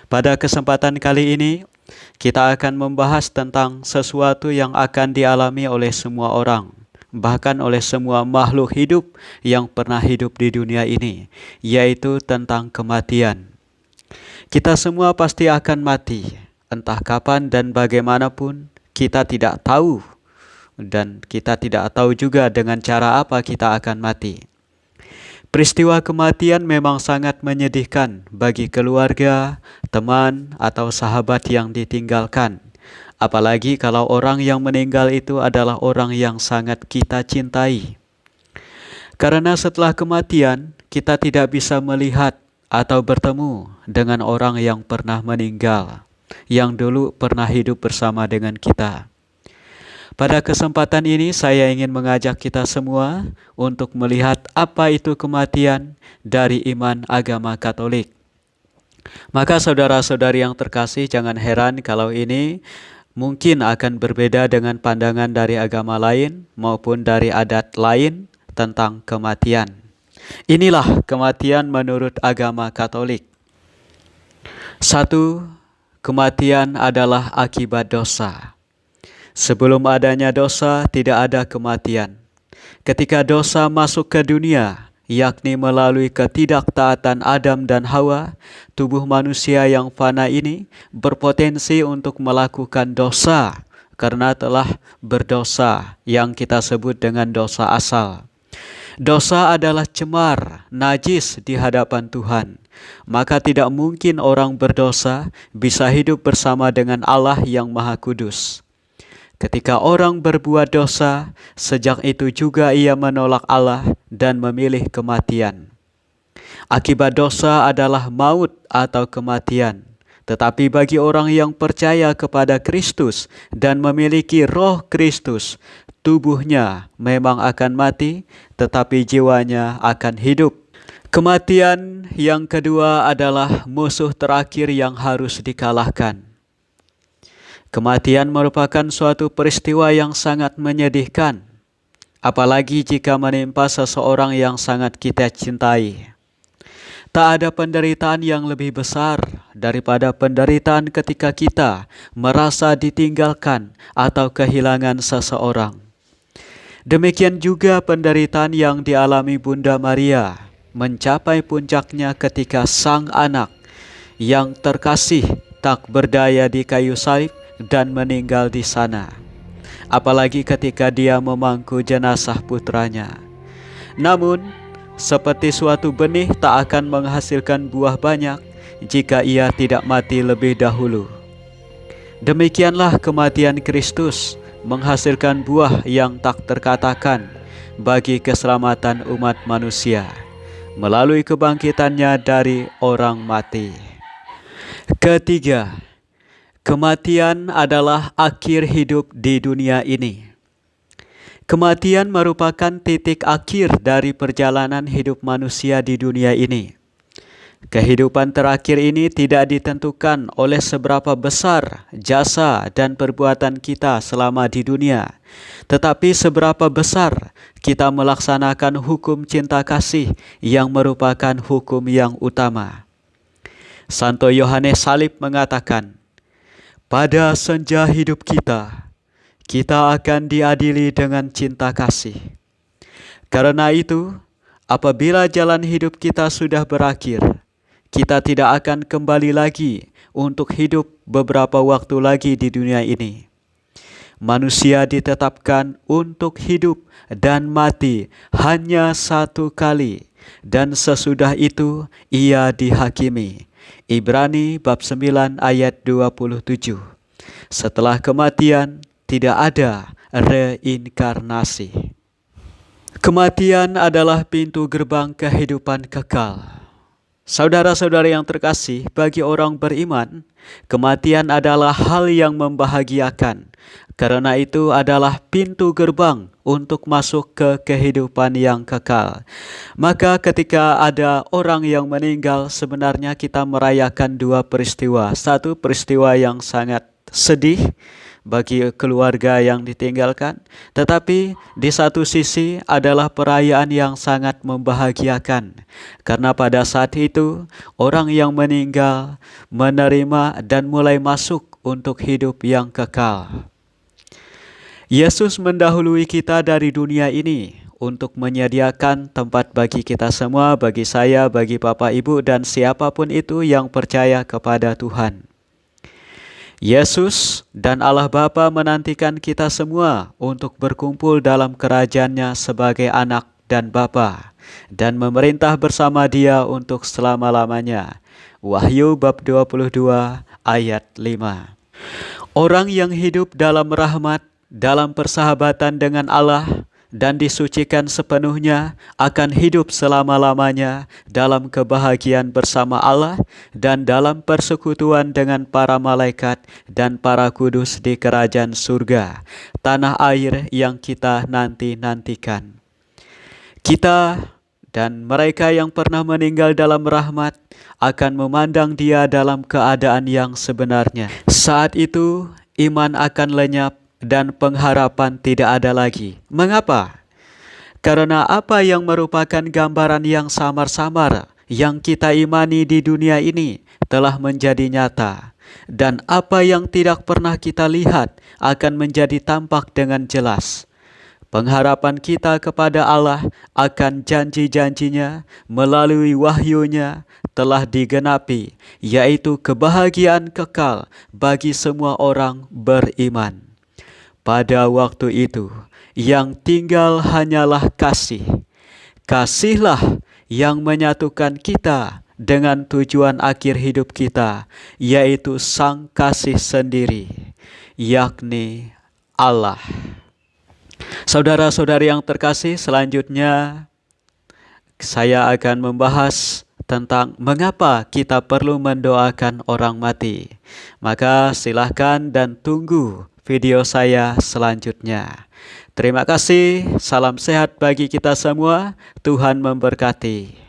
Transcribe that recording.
Pada kesempatan kali ini, kita akan membahas tentang sesuatu yang akan dialami oleh semua orang, bahkan oleh semua makhluk hidup yang pernah hidup di dunia ini, yaitu tentang kematian. Kita semua pasti akan mati, entah kapan dan bagaimanapun, kita tidak tahu, dan kita tidak tahu juga dengan cara apa kita akan mati. Peristiwa kematian memang sangat menyedihkan bagi keluarga, teman, atau sahabat yang ditinggalkan. Apalagi kalau orang yang meninggal itu adalah orang yang sangat kita cintai. Karena setelah kematian, kita tidak bisa melihat atau bertemu dengan orang yang pernah meninggal, yang dulu pernah hidup bersama dengan kita. Pada kesempatan ini saya ingin mengajak kita semua untuk melihat apa itu kematian dari iman agama Katolik. Maka saudara-saudari yang terkasih, jangan heran kalau ini mungkin akan berbeda dengan pandangan dari agama lain maupun dari adat lain tentang kematian. Inilah kematian menurut agama Katolik. 1. Kematian adalah akibat dosa. Sebelum adanya dosa, tidak ada kematian. Ketika dosa masuk ke dunia, yakni melalui ketidaktaatan Adam dan Hawa, tubuh manusia yang fana ini berpotensi untuk melakukan dosa karena telah berdosa yang kita sebut dengan dosa asal. Dosa adalah cemar, najis di hadapan Tuhan. Maka tidak mungkin orang berdosa bisa hidup bersama dengan Allah yang Maha Kudus. Ketika orang berbuat dosa, sejak itu juga ia menolak Allah dan memilih kematian. Akibat dosa adalah maut atau kematian. Tetapi bagi orang yang percaya kepada Kristus dan memiliki roh Kristus, tubuhnya memang akan mati, tetapi jiwanya akan hidup. Kematian yang kedua adalah musuh terakhir yang harus dikalahkan. Kematian merupakan suatu peristiwa yang sangat menyedihkan, apalagi jika menimpa seseorang yang sangat kita cintai. Tak ada penderitaan yang lebih besar daripada penderitaan ketika kita merasa ditinggalkan atau kehilangan seseorang. Demikian juga penderitaan yang dialami Bunda Maria mencapai puncaknya ketika sang anak yang terkasih tak berdaya di kayu salib dan meninggal di sana. Apalagi ketika dia memangku jenazah putranya. Namun, seperti suatu benih tak akan menghasilkan buah banyak jika ia tidak mati lebih dahulu. Demikianlah kematian Kristus menghasilkan buah yang tak terkatakan bagi keselamatan umat manusia melalui kebangkitannya dari orang mati. Ketiga, kematian adalah akhir hidup di dunia ini. Kematian merupakan titik akhir dari perjalanan hidup manusia di dunia ini. Kehidupan terakhir ini tidak ditentukan oleh seberapa besar jasa dan perbuatan kita selama di dunia, tetapi seberapa besar kita melaksanakan hukum cinta kasih yang merupakan hukum yang utama. Santo Yohanes Salib mengatakan, pada senja hidup kita akan diadili dengan cinta kasih. Karena itu, apabila jalan hidup kita sudah berakhir, kita tidak akan kembali lagi untuk hidup beberapa waktu lagi di dunia ini. Manusia ditetapkan untuk hidup dan mati hanya satu kali, dan sesudah itu ia dihakimi. Ibrani bab 9 ayat 27. Setelah kematian tidak ada reinkarnasi. Kematian adalah pintu gerbang kehidupan kekal. Saudara-saudara yang terkasih, bagi orang beriman, kematian adalah hal yang membahagiakan. Karena itu adalah pintu gerbang untuk masuk ke kehidupan yang kekal. Maka ketika ada orang yang meninggal, sebenarnya kita merayakan dua peristiwa. Satu peristiwa yang sangat sedih bagi keluarga yang ditinggalkan, tetapi di satu sisi adalah perayaan yang sangat membahagiakan, karena pada saat itu orang yang meninggal menerima dan mulai masuk untuk hidup yang kekal. Yesus mendahului kita dari dunia ini untuk menyediakan tempat bagi kita semua, bagi saya, bagi Bapak Ibu, dan siapapun itu yang percaya kepada Tuhan. Yesus dan Allah Bapa menantikan kita semua untuk berkumpul dalam kerajaan-Nya sebagai anak dan bapa, dan memerintah bersama Dia untuk selama-lamanya. Wahyu bab 22 ayat 5. Orang yang hidup dalam rahmat, dalam persahabatan dengan Allah, dan disucikan sepenuhnya akan hidup selama-lamanya dalam kebahagiaan bersama Allah dan dalam persekutuan dengan para malaikat dan para kudus di kerajaan surga, tanah air yang kita nanti-nantikan. Kita dan mereka yang pernah meninggal dalam rahmat akan memandang Dia dalam keadaan yang sebenarnya. Saat itu iman akan lenyap dan pengharapan tidak ada lagi. Mengapa? Karena apa yang merupakan gambaran yang samar-samar yang kita imani di dunia ini telah menjadi nyata, dan apa yang tidak pernah kita lihat akan menjadi tampak dengan jelas. Pengharapan kita kepada Allah akan janji-janjinya melalui wahyu-Nya telah digenapi, yaitu kebahagiaan kekal bagi semua orang beriman. Pada waktu itu, yang tinggal hanyalah kasih. Kasihlah yang menyatukan kita dengan tujuan akhir hidup kita, yaitu Sang Kasih sendiri, yakni Allah. Saudara-saudari yang terkasih, selanjutnya saya akan membahas tentang mengapa kita perlu mendoakan orang mati. Maka silahkan dan tunggu video saya selanjutnya. Terima kasih, salam sehat bagi kita semua, Tuhan memberkati.